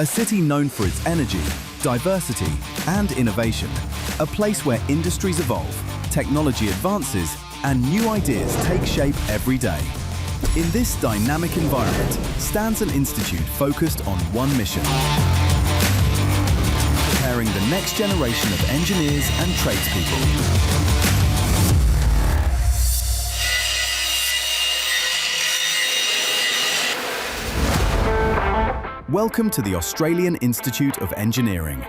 A city known for its energy, diversity and innovation. A place where industries evolve, technology advances and new ideas take shape every day. In this dynamic environment stands an institute focused on one mission: preparing the next generation of engineers and tradespeople. Welcome to the Australian Institute of Engineering,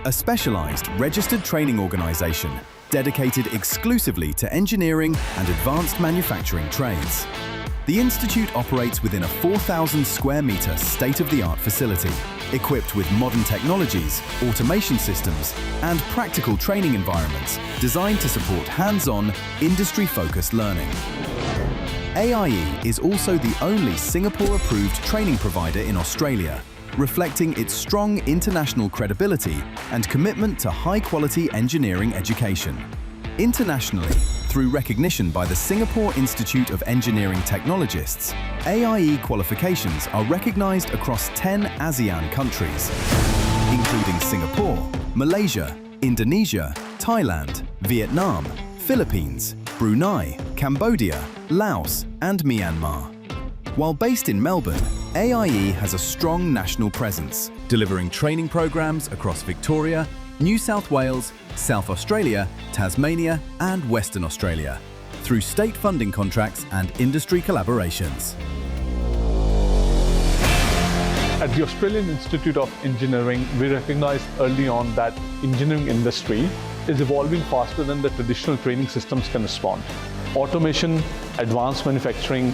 a specialised registered training organisation dedicated exclusively to engineering and advanced manufacturing trades. The Institute operates within a 4,000 square metre state-of-the-art facility, equipped with modern technologies, automation systems and practical training environments designed to support hands-on, industry-focused learning. AIE is also the only Singapore-approved training provider in Australia, reflecting its strong international credibility and commitment to high-quality engineering education. Internationally, through recognition by the Singapore Institute of Engineering Technologists, AIE qualifications are recognised across 10 ASEAN countries, including Singapore, Malaysia, Indonesia, Thailand, Vietnam, Philippines, Brunei, Cambodia, Laos and Myanmar. While based in Melbourne, AIE has a strong national presence, delivering training programs across Victoria, New South Wales, South Australia, Tasmania and Western Australia, through state funding contracts and industry collaborations. At the Australian Institute of Engineering, we recognized early on that engineering industry is evolving faster than the traditional training systems can respond. Automation, advanced manufacturing,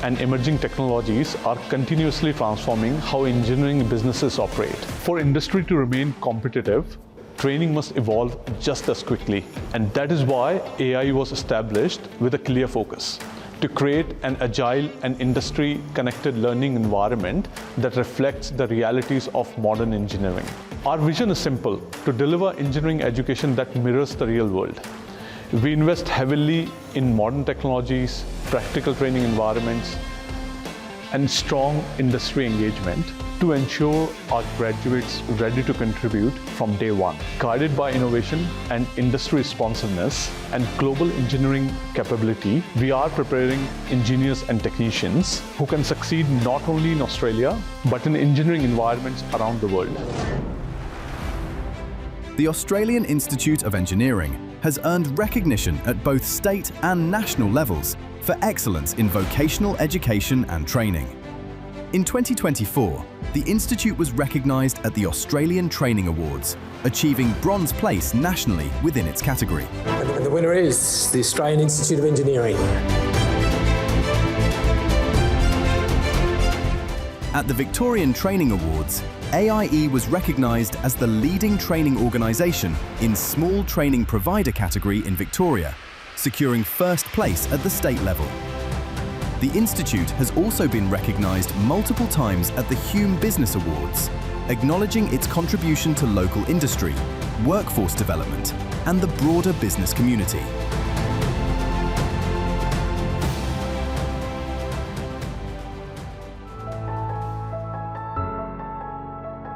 and emerging technologies are continuously transforming how engineering businesses operate. For industry to remain competitive, training must evolve just as quickly. And that is why AIE was established with a clear focus: to create an agile and industry-connected learning environment that reflects the realities of modern engineering. Our vision is simple: to deliver engineering education that mirrors the real world. We invest heavily in modern technologies, practical training environments, and strong industry engagement to ensure our graduates ready to contribute from day one. Guided by innovation and industry responsiveness and global engineering capability, we are preparing engineers and technicians who can succeed not only in Australia, but in engineering environments around the world. The Australian Institute of Engineering has earned recognition at both state and national levels for excellence in vocational education and training. In 2024, the Institute was recognised at the Australian Training Awards, achieving bronze place nationally within its category. And the winner is the Australian Institute of Engineering. At the Victorian Training Awards, AIE was recognised as the leading training organisation in small training provider category in Victoria, securing first place at the state level. The Institute has also been recognised multiple times at the Hume Business Awards, acknowledging its contribution to local industry, workforce development and the broader business community.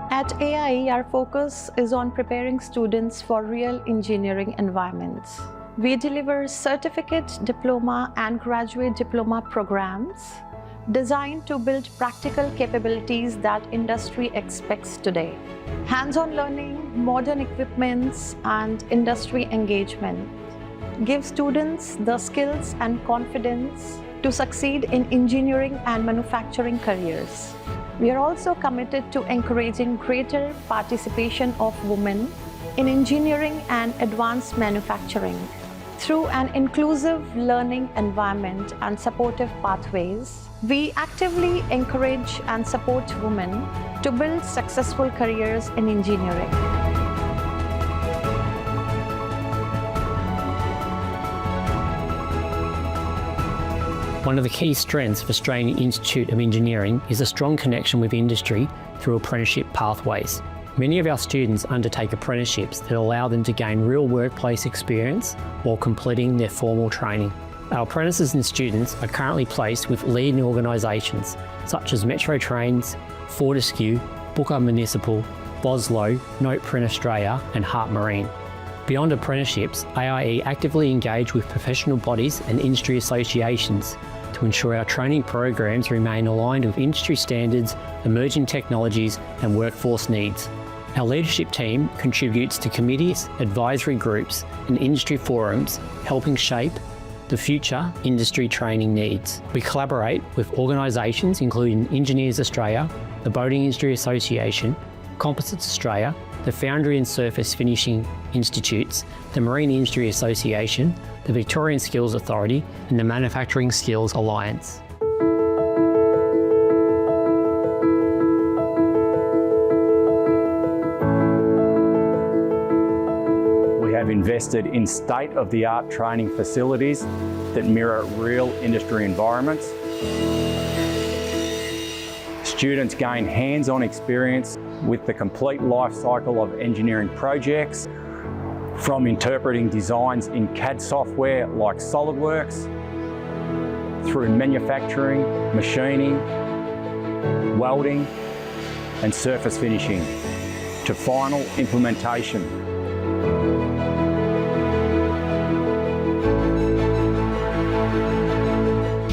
At AIE, our focus is on preparing students for real engineering environments. We deliver certificate, diploma and graduate diploma programs designed to build practical capabilities that industry expects today. Hands-on learning, modern equipments and industry engagement give students the skills and confidence to succeed in engineering and manufacturing careers. We are also committed to encouraging greater participation of women in engineering and advanced manufacturing. Through an inclusive learning environment and supportive pathways, we actively encourage and support women to build successful careers in engineering. One of the key strengths of Australian Institute of Engineering is a strong connection with industry through apprenticeship pathways. Many of our students undertake apprenticeships that allow them to gain real workplace experience while completing their formal training. Our apprentices and students are currently placed with leading organisations such as Metro Trains, Fortescue Booker Municipal, Boslow, Note Print Australia and Hart Marine. Beyond apprenticeships, AIE actively engage with professional bodies and industry associations to ensure our training programs remain aligned with industry standards, emerging technologies and workforce needs. Our leadership team contributes to committees, advisory groups and industry forums, helping shape the future industry training needs. We collaborate with organisations including Engineers Australia, the Boating Industry Association, Composites Australia, the Foundry and Surface Finishing Institutes, the Marine Industry Association, the Victorian Skills Authority and the Manufacturing Skills Alliance. We have invested in state-of-the-art training facilities that mirror real industry environments. Students gain hands-on experience with the complete life cycle of engineering projects, from interpreting designs in CAD software like SolidWorks, through manufacturing, machining, welding and surface finishing, to final implementation.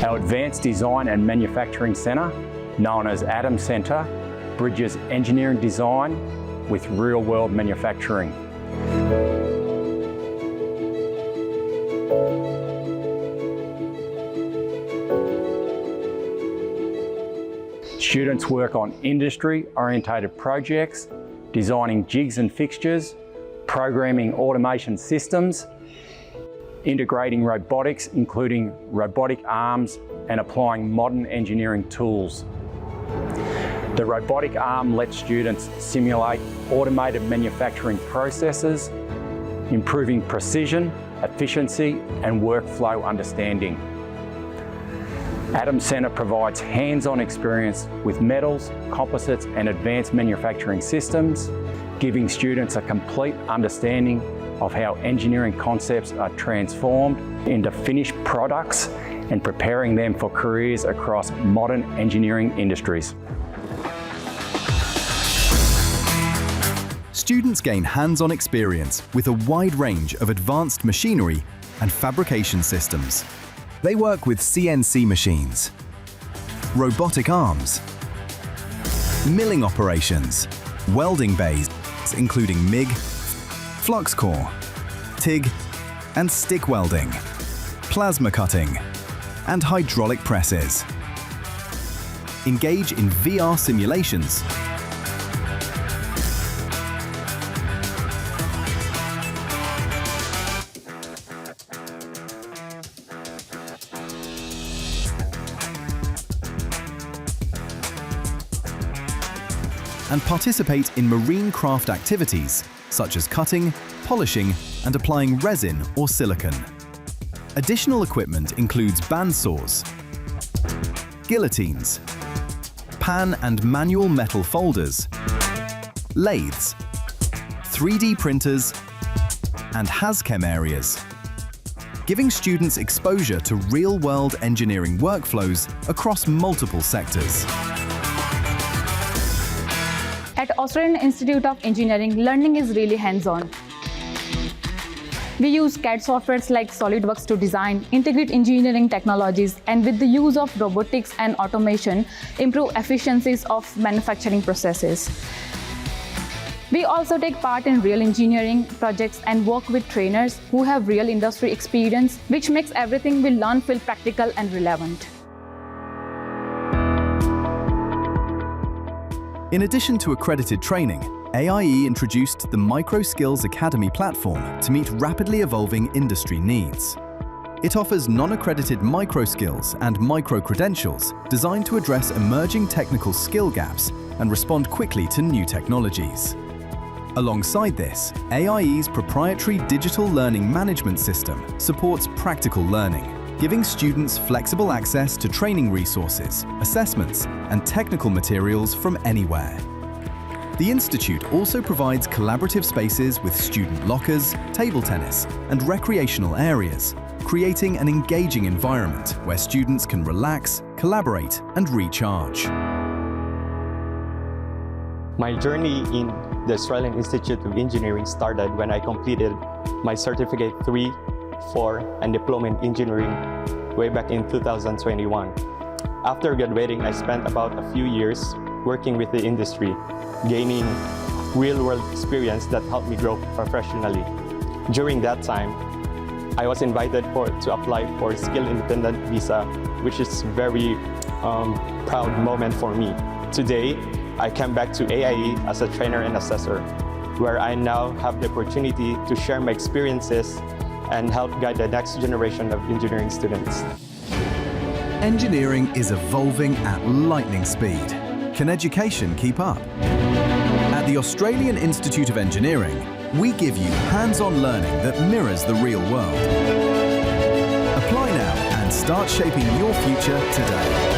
Our Advanced Design and Manufacturing Centre, known as ADAM Centre, bridges engineering design with real-world manufacturing. Students work on industry-orientated projects, designing jigs and fixtures, programming automation systems, integrating robotics, including robotic arms, and applying modern engineering tools. The robotic arm lets students simulate automated manufacturing processes, improving precision, efficiency, and workflow understanding. ADAM Centre provides hands-on experience with metals, composites, and advanced manufacturing systems, giving students a complete understanding of how engineering concepts are transformed into finished products and preparing them for careers across modern engineering industries. Students gain hands-on experience with a wide range of advanced machinery and fabrication systems. They work with CNC machines, robotic arms, milling operations, welding bays, including MIG, flux core, TIG, and stick welding, plasma cutting, and hydraulic presses. Engage in VR simulations, and participate in marine craft activities such as cutting, polishing, and applying resin or silicone. Additional equipment includes bandsaws, guillotines, pan and manual metal folders, lathes, 3D printers, and HazChem areas, giving students exposure to real-world engineering workflows across multiple sectors. At Australian Institute of Engineering, learning is really hands-on. We use CAD softwares like SolidWorks to design, integrate engineering technologies, and with the use of robotics and automation, improve efficiencies of manufacturing processes. We also take part in real engineering projects and work with trainers who have real industry experience, which makes everything we learn feel practical and relevant. In addition to accredited training, AIE introduced the Micro Skills Academy platform to meet rapidly evolving industry needs. It offers non-accredited micro-skills and micro-credentials designed to address emerging technical skill gaps and respond quickly to new technologies. Alongside this, AIE's proprietary digital learning management system supports practical learning, giving students flexible access to training resources, assessments, and technical materials from anywhere. The Institute also provides collaborative spaces with student lockers, table tennis, and recreational areas, creating an engaging environment where students can relax, collaborate, and recharge. My journey in the Australian Institute of Engineering started when I completed my Certificate 3, 4, and Diploma in Engineering way back in 2021. After graduating, I spent about a few years working with the industry, gaining real-world experience that helped me grow professionally. During that time, I was invited to apply for Skill Independent Visa, which is a very proud moment for me. Today, I came back to AIE as a trainer and assessor, where I now have the opportunity to share my experiences and help guide the next generation of engineering students. Engineering is evolving at lightning speed. Can education keep up? At the Australian Institute of Engineering, we give you hands-on learning that mirrors the real world. Apply now and start shaping your future today.